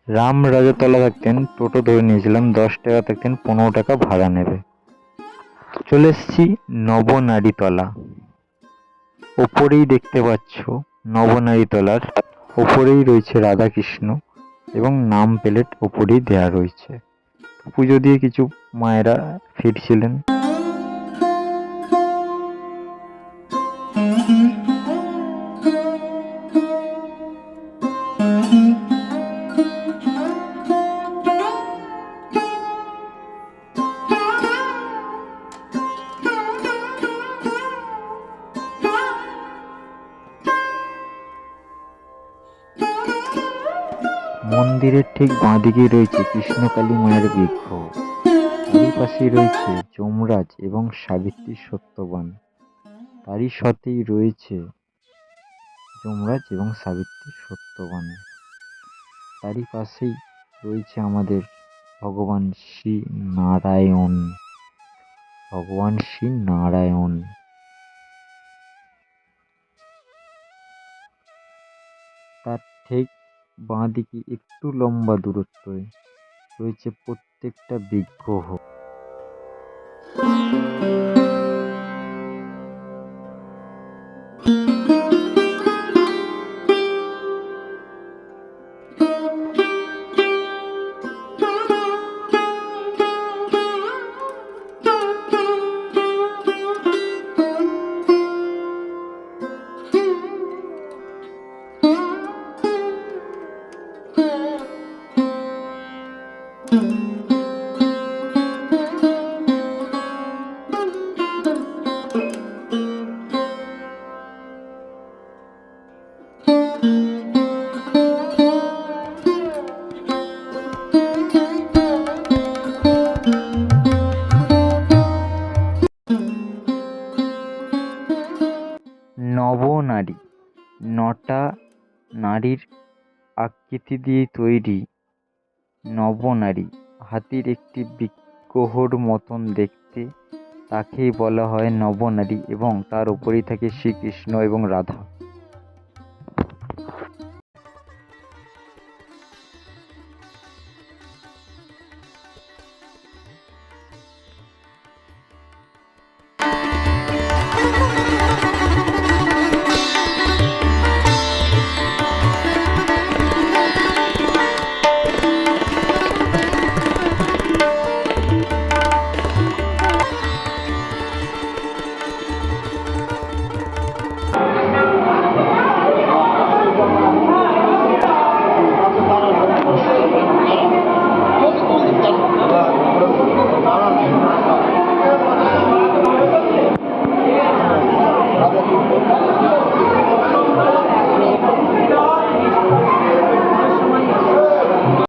রাম রাজাতলা থাকতেন, টোটো ধরে নিয়েছিলাম, 10 টাকা থাকতেন, 15 টাকা ভাড়া নেবে। চলে এসেছি নবনারীতলা। ওপরেই দেখতে পাচ্ছ নবনারীতলার ওপরেই রয়েছে রাধাকৃষ্ণ এবং নাম প্লেট ওপরেই দেয়া রয়েছে। পুজো দিয়ে কিছু মায়েরা ফিরছিলেন। মন্দিরের ঠিক বাঁদিকেই রয়েছে কৃষ্ণকালী মায়ের বিগ্রহ। তারই পাশেই রয়েছে যমরাজ এবং সাবিত্রী সত্যবান। তারই সাথেই রয়েছে যমরাজ এবং সাবিত্রী সত্যবান। তারই পাশেই রয়েছে আমাদের ভগবান শ্রী নারায়ণ। ভগবান শ্রী নারায়ণ। তার ঠিক বাঁদিকে একটু লম্বা দূরত্বে রয়েছে প্রত্যেকটা বিগ্রহ। নবনারী, নটা নারীর আকৃতি দিয়ে তৈরি নবনারী, হাতির একটি বিগ্রহর মতন দেখতে, তাকেই বলা হয় নবনারী এবং তার উপরেই থাকে শ্রীকৃষ্ণ এবং রাধা।